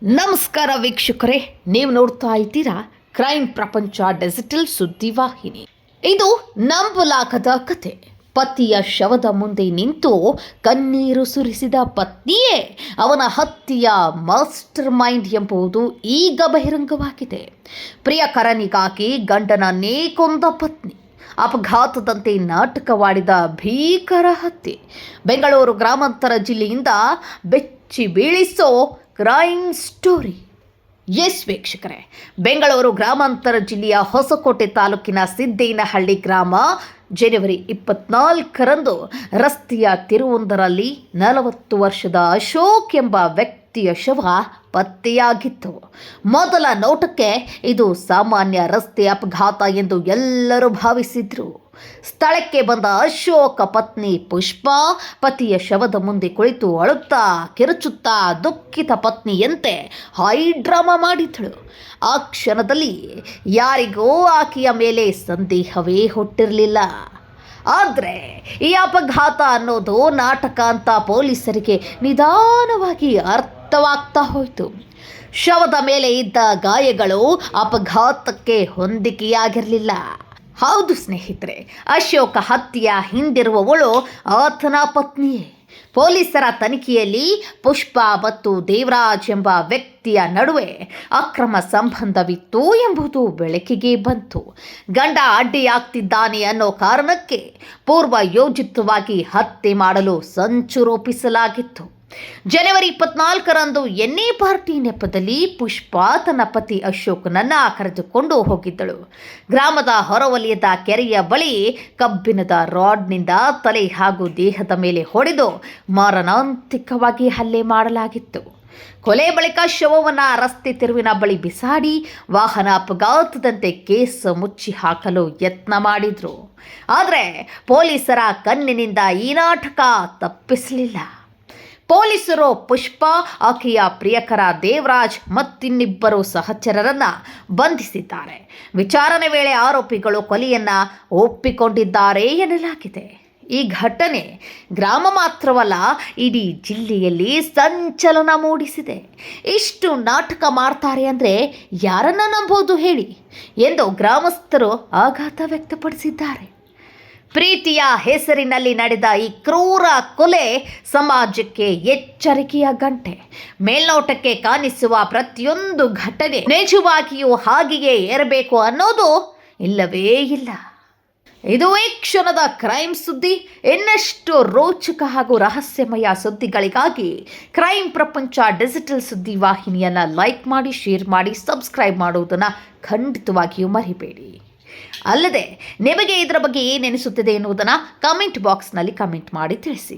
ನಮಸ್ಕಾರ ವೀಕ್ಷಕರೇ, ನೀವು ನೋಡ್ತಾ ಇದ್ದೀರಾ ಕ್ರೈಮ್ ಪ್ರಪಂಚ ಡಿಜಿಟಲ್ ಸುದ್ದಿವಾಹಿನಿ. ಇದು ನಂಬಲಾಗದ ಕತೆ. ಪತಿಯ ಶವದ ಮುಂದೆ ನಿಂತು ಕಣ್ಣೀರು ಸುರಿಸಿದ ಪತ್ನಿಯೇ ಅವನ ಹತ್ಯೆಯ ಮಾಸ್ಟರ್ ಮೈಂಡ್ ಎಂಬುದು ಈಗ ಬಹಿರಂಗವಾಗಿದೆ. ಪ್ರಿಯಕರನಿಗಾಗಿ ಗಂಡನನ್ನೇ ಕೊಂದ ಪತ್ನಿ, ಅಪಘಾತದಂತೆ ನಾಟಕವಾಡಿದ ಭೀಕರ ಹತ್ಯೆ. ಬೆಂಗಳೂರು ಗ್ರಾಮಾಂತರ ಜಿಲ್ಲೆಯಿಂದ ಬೆಚ್ಚಿ ಬೀಳಿಸೋ ಕ್ರೈಮ್ ಸ್ಟೋರಿ. ಎಸ್ ವೀಕ್ಷಕರೇ, ಬೆಂಗಳೂರು ಗ್ರಾಮಾಂತರ ಜಿಲ್ಲೆಯ ಹೊಸಕೋಟೆ ತಾಲೂಕಿನ ಸಿದ್ದೇನಹಳ್ಳಿ ಗ್ರಾಮ ಜನವರಿ 24ರಂದು ರಸ್ತೆಯ ತಿರುವೊಂದರಲ್ಲಿ 40 ವರ್ಷದ ಅಶೋಕ್ ಎಂಬ ವ್ಯಕ್ತಿಯ ಶವ ಪತ್ತೆಯಾಗಿತ್ತು. ಮೊದಲ ನೋಟಕ್ಕೆ ಇದು ಸಾಮಾನ್ಯ ರಸ್ತೆ ಅಪಘಾತ ಎಂದು ಎಲ್ಲರೂ ಭಾವಿಸಿದ್ರು. ಸ್ಥಳಕ್ಕೆ ಬಂದ ಅಶೋಕ ಪತ್ನಿ ಪುಷ್ಪಾ ಪತಿಯ ಶವದ ಮುಂದೆ ಕುಳಿತು ಅಳುತ್ತಾ ಕಿರುಚುತ್ತಾ ದುಃಖಿತ ಪತ್ನಿಯಂತೆ ಹೈ ಡ್ರಾಮಾ ಮಾಡಿದಳು. ಆ ಕ್ಷಣದಲ್ಲಿ ಯಾರಿಗೂ ಆಕೆಯ ಮೇಲೆ ಸಂದೇಹವೇ ಹುಟ್ಟಿರಲಿಲ್ಲ. ಆದರೆ ಈ ಅಪಘಾತ ಅನ್ನೋದು ನಾಟಕ ಅಂತ ಪೊಲೀಸರಿಗೆ ನಿಧಾನವಾಗಿ ಅರ್ಥವಾಗ್ತಾ ಹೋಯಿತು. ಶವದ ಮೇಲೆ ಇದ್ದ ಗಾಯಗಳು ಅಪಘಾತಕ್ಕೆ ಹೊಂದಿಕೆಯಾಗಿರಲಿಲ್ಲ. ಹೌದು ಸ್ನೇಹಿತರೆ, ಅಶೋಕ ಹತ್ಯೆಯ ಹಿಂದಿರುವವಳು ಆತನ ಪತ್ನಿಯೇ. ಪೊಲೀಸರ ತನಿಖೆಯಲ್ಲಿ ಪುಷ್ಪಾ ಮತ್ತು ದೇವರಾಜ್ ಎಂಬ ವ್ಯಕ್ತಿಯ ನಡುವೆ ಅಕ್ರಮ ಸಂಬಂಧವಿತ್ತು ಎಂಬುದು ಬೆಳಕಿಗೆ ಬಂತು. ಗಂಡ ಅಡ್ಡಿಯಾಗ್ತಿದ್ದಾನೆ ಅನ್ನೋ ಕಾರಣಕ್ಕೆ ಪೂರ್ವ ಯೋಜಿತವಾಗಿ ಹತ್ಯೆ ಮಾಡಲು ಸಂಚು ರೂಪಿಸಲಾಗಿತ್ತು. ಜನವರಿ 24ರಂದು ಎಣ್ಣೆ ಪಾರ್ಟಿ ನೆಪದಲ್ಲಿ ಪುಷ್ಪಾ ತನ್ನ ಪತಿ ಅಶೋಕ್ನನ್ನ ಕರೆದುಕೊಂಡು ಹೋಗಿದ್ದಳು. ಗ್ರಾಮದ ಹೊರವಲಯದ ಕೆರೆಯ ಬಳಿ ಕಬ್ಬಿಣದ ರಾಡ್ನಿಂದ ತಲೆ ಹಾಗೂ ದೇಹದ ಮೇಲೆ ಹೊಡೆದು ಮಾರಣಾಂತಿಕವಾಗಿ ಹಲ್ಲೆ ಮಾಡಲಾಗಿತ್ತು. ಕೊಲೆ ಬಳಿಕ ಶವವನ್ನು ರಸ್ತೆ ತಿರುವಿನ ಬಳಿ ಬಿಸಾಡಿ ವಾಹನ ಅಪಘಾತದಂತೆ ಕೇಸ್ ಮುಚ್ಚಿ ಹಾಕಲು ಯತ್ನ ಮಾಡಿದ್ರು. ಆದರೆ ಪೊಲೀಸರ ಕಣ್ಣಿನಿಂದ ಈ ನಾಟಕ ತಪ್ಪಿಸಲಿಲ್ಲ. ಪೊಲೀಸರು ಪುಷ್ಪಾ, ಆಕೆಯ ಪ್ರಿಯಕರ ದೇವರಾಜ್ ಮತ್ತಿನ್ನಿಬ್ಬರು ಸಹಚರರನ್ನ ಬಂಧಿಸಿದ್ದಾರೆ. ವಿಚಾರಣೆ ವೇಳೆ ಆರೋಪಿಗಳು ಕೊಲೆಯನ್ನ ಒಪ್ಪಿಕೊಂಡಿದ್ದಾರೆ ಎನ್ನಲಾಗಿದೆ. ಈ ಘಟನೆ ಗ್ರಾಮ ಮಾತ್ರವಲ್ಲ, ಇಡೀ ಜಿಲ್ಲೆಯಲ್ಲಿ ಸಂಚಲನ ಮೂಡಿಸಿದೆ. ಇಷ್ಟು ನಾಟಕ ಮಾಡ್ತಾರೆ ಅಂದರೆ ಯಾರನ್ನ ನಂಬೋದು ಹೇಳಿ ಎಂದು ಗ್ರಾಮಸ್ಥರು ಆಘಾತ ವ್ಯಕ್ತಪಡಿಸಿದ್ದಾರೆ. ಪ್ರೀತಿಯ ಹೆಸರಿನಲ್ಲಿ ನಡೆದ ಈ ಕ್ರೂರ ಕೊಲೆ ಸಮಾಜಕ್ಕೆ ಎಚ್ಚರಿಕೆಯ ಗಂಟೆ. ಮೇಲ್ನೋಟಕ್ಕೆ ಕಾಣಿಸುವ ಪ್ರತಿಯೊಂದು ಘಟನೆ ನಿಜವಾಗಿಯೂ ಹಾಗೆಯೇ ಇರಬೇಕು ಅನ್ನೋದು ಇಲ್ಲವೇ ಇಲ್ಲ. ಇದು ಈ ಕ್ಷಣದ ಕ್ರೈಮ್ ಸುದ್ದಿ. ಇನ್ನಷ್ಟು ರೋಚಕ ಹಾಗೂ ರಹಸ್ಯಮಯ ಸುದ್ದಿಗಳಿಗಾಗಿ ಕ್ರೈಮ್ ಪ್ರಪಂಚ ಡಿಜಿಟಲ್ ಸುದ್ದಿ ವಾಹಿನಿಯನ್ನು ಲೈಕ್ ಮಾಡಿ, ಶೇರ್ ಮಾಡಿ, ಸಬ್ಸ್ಕ್ರೈಬ್ ಮಾಡುವುದನ್ನು ಖಂಡಿತವಾಗಿಯೂ ಮರಿಬೇಡಿ. ಅಲ್ಲದೆ ನಿಮಗೆ ಇದರ ಬಗ್ಗೆ ಏನೆನಿಸುತ್ತದೆ ಎನ್ನುವುದನ್ನು ಕಮೆಂಟ್ ಬಾಕ್ಸ್ನಲ್ಲಿ ಕಮೆಂಟ್ ಮಾಡಿ ತಿಳಿಸಿ.